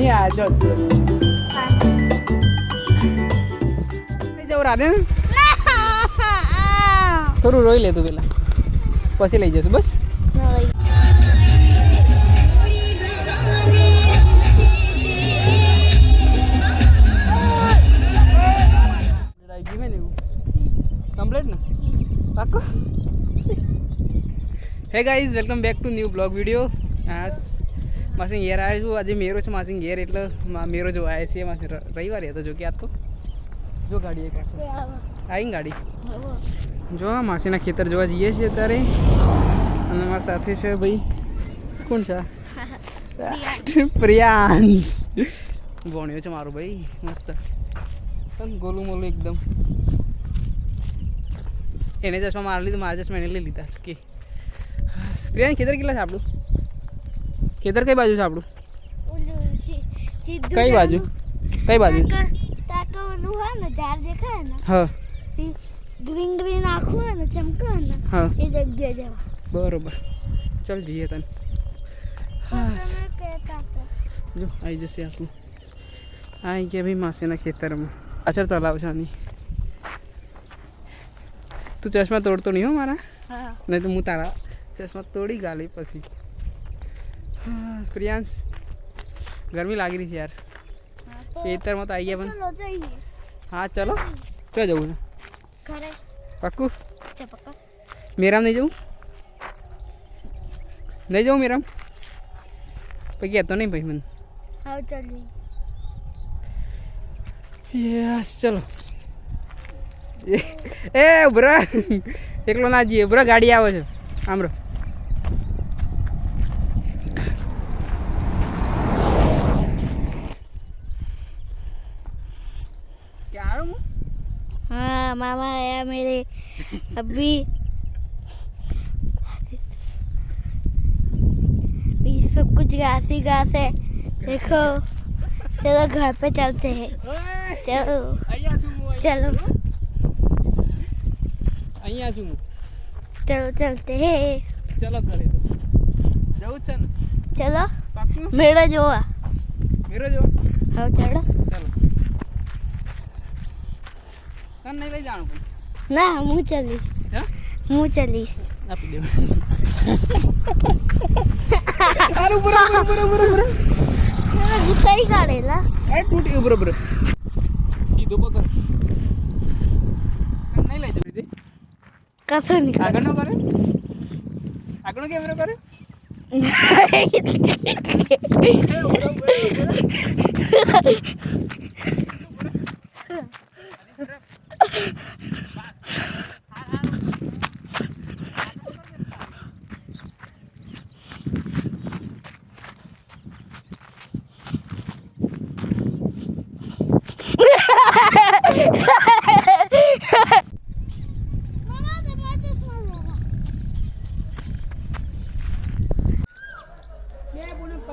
નહીં આ જો જવું રાધે થોડું રોઈ લે તું પેલા પછી લઈ જશું બસ કમ્પ્લીટ ને પાક્કો hey guys welcome back to new blog video માસી ઘેર આવ્યો છું આજે મેરો છે માસી ઘેર એટલે મેરો જો આવ્યા છે માસી રવિવારે હતો જો કે આજ તો જો ગાડી એક આવી ગાડી જો માસીના ખેતર જોવા જઈએ છીએ અત્યારે અને મારા સાથે છે ભાઈ કોણ છે પ્રિયાંશ ભણ્યો છે મારો ભાઈ મસ્ત ગોલું મોલું એકદમ એને ચશ્મા મારી લીધું મારા ચશ્મા એને લઈ લીધા કે પ્રિયાંશ ખેતર કેટલા છે આપણું ખેતર કઈ બાજુ છે આપણું કઈ બાજુ હા ગ્રીન ગ્રીન આખું હોય ને ચમકે ને હા એ જગ્યાએ જવા બરોબર ચાલ જઈએ તને હા જો આવી જશે આપણું આવી ગયા ભાઈ માસીના ખેતરમાં પાછળ તલાવ છે આની તું ચશ્મા તોડતો નહીં હો મારા નહીં તો હું તારા ચશ્મા તોડી ગાલી પછી હા પ્રિયાંશ ગરમી લાગી રહી છે યાર ખેતરમાં તો આવી ગયા પણ હા ચલો ક્યાં જવું છે પાક્કું મેરામ નહીં જવું મેરામ પછી કહેતો નહીં ભાઈ મને યસ ચલો એ ઉભરા એકલો ના જઈએ ઉભરા ગાડી આવે છે આમરો क्या आ रहा हूँ हाँ मामा आया मेरे अभी सब कुछ घास ही घास है देखो चलो घर पे चलते हैं चलो चलो અહીંયા છું चलो चलते हैं ચલો ઘરે તો જવું છે ને चलो પાક્કું मेरा जो है મેરો જો हाँ चलो ચલો તને નહીં લઈ જાણું પણ ना मुँह चली હા मुँह चली આપી દે અરે બરાબર गुस्सा ही काढेला એ તૂટી બરાબર સીધો પકડ તને નહીં લઈ જવી દે कसं निघाल આગળનો કરે આગળનો કેમેરો કરે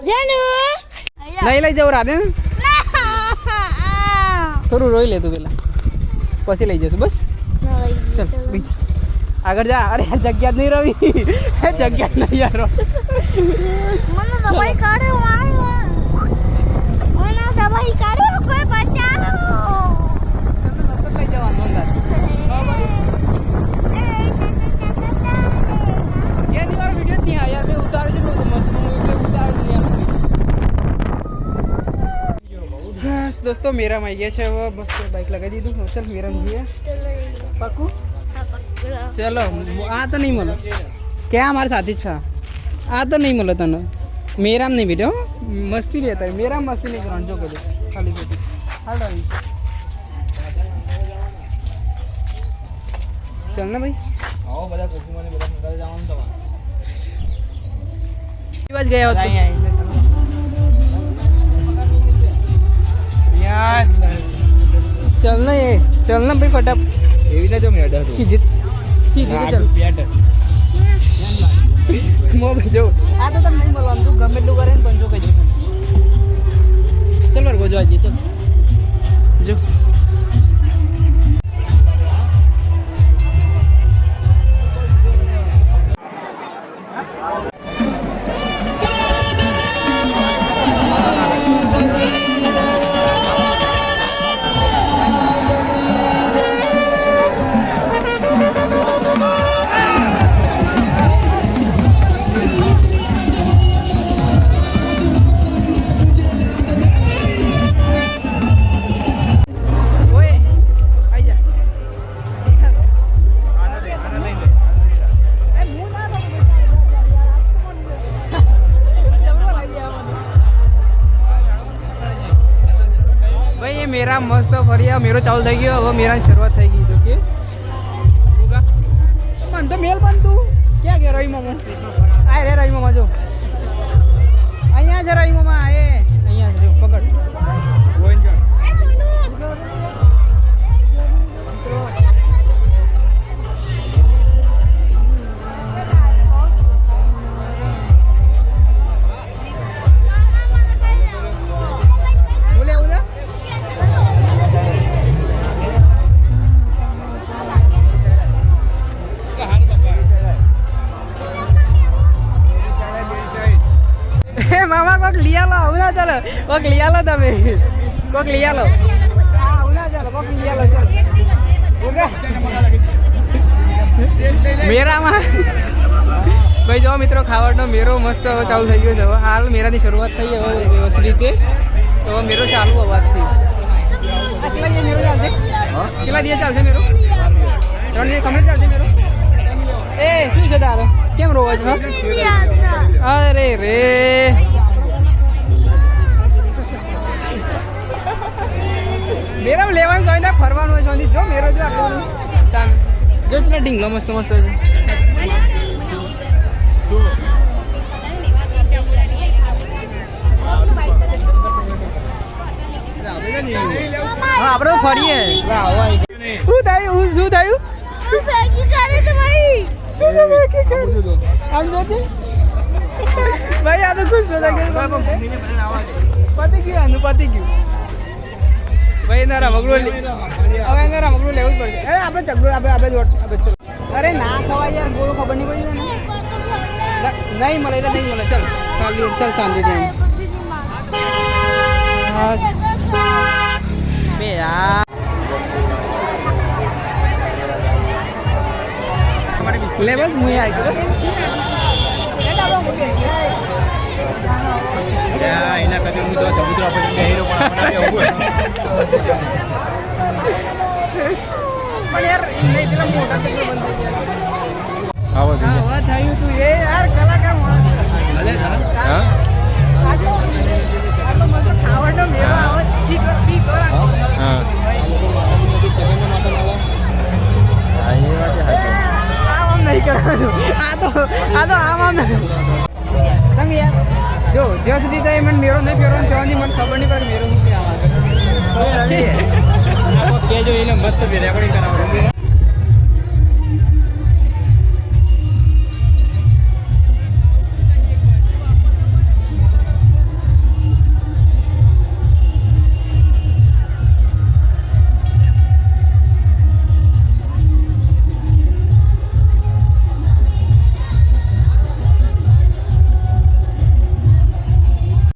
जानू નહીં લઈ જવું રાધે થોડું રોઈ લે તું પેલા પછી લઈ જશું બસ ચલ બીજું આગળ જા અરે જગ્યા જ નહીં રવી જગ્યા જ નહીં યાર મને દવાઈ કાઢે મને દવાઈ કાઢે કોઈ બચાવો લઈ જવાનું અંદર એની વાર વિડીયો જ નહીં આવ્યા મેં ઉતારે છે મસ્ત ઉતારે બસ દોસ્તો મેરામ આવી ગયા છે હવે બસ બાઇક લગાવી દીધું ચાલ મેરામ જઈએ પાક્કું ચલો આ તો નહીં મળે ક્યાં મારા સાથી છે આ તો નહીં મળે તને મેરામ નહીં બેટો મસ્તી રહેતા મેરામ મસ્તી નહીં કરવાનું જો કદું ખાલી ખોટી હાલ ચાલ ને ભાઈ જ ગયા चल ना ये चल ना भाई फटाफट सीधी सीधी तो चल मो भेजो आ तो तब नहीं बोला हम तू गमे लोग करें पंचो के चल मेरे को जो आज चल जो મેરા મસ્ત ફર્યા, મેરો ચાલુ થઈ ગયો. હવે મેરાની શરૂઆત થઈ ગઈ. જો કે પણ તો મેલ પણ તું ક્યાં ગયા રવિ મામા? આ રે રવિ મામા જો અહીંયા છે રવિ મામા. એ અહીંયા છે જો પકડ. બોલે આવું છે મામા કોક લિયા લો. આવું ના ચાલો, કોક લિયા લો તમે, કોક લિયા લો. આવું ના ચાલો, કોક લિયા લો. ચાલો મેરામાં ભાઈ જો મિત્રો ખાવાનો મેરો મસ્ત હવે ચાલુ થઈ ગયો છે. હવે હાલ મેરાની શરૂઆત થઈ હવે વ્યવસ્થિત રીતે. તો હવે મેરો ચાલુ અવાજથી. કેટલા દિવસ મેરો ચાલશે? કેટલા દિવસ ચાલશે મેરો? 3 દિવસ કમ્પ્લીટ ચાલશે મેરો. એ શું છે તારે? કેમ રોવા છો? અરે રે મેરા લેવાનું જોઈને ફરવાનું હોય છે. જો મેરો જો આટલું જો પેલા ઢીંગલો મસ્ત મસ્ત છે. હા આપણે ફરીએ. શું થયું? શું થયું? ભાઈ આ તો ગુસ્સો લાગે. પતી ગયું આનું, પતી ગયું ભાઈ. એના રમકડું હવે એના રમકડું લેવું જ પડશે. અરે આપણે ચકડું આપણે અરે ના ખવાય યાર, ગોળો ખબર નહીં પડી ને. નહીં મળે એટલે નહીં મળે. ચાલ ખાલી ચાલ શાંતિથી બે યાર. લે બસ હું આવી ગયો. એના કદી હું તો સમુદ્ર આપણે હીરો પણ યાર નહીં પેલા મોટા બંધ થઈ ગયા. આવો હા થયું તું એ યાર કલાકાર માણસ. હા આટલો મસ્ત ખાવાનો મેરો આવે. સીધો રાખો. હા આમ નહીં કરવાનું. આ તો આમ નહીં ચંગ યાર. જો જ્યાં સુધી તો મને મેરો નહીં ફેરવાનો જવાની મને ખબર નહીં પડે મેરો શું કહેવા માંગે. કેજો એને મસ્ત રેકોર્ડિંગ કરાવો.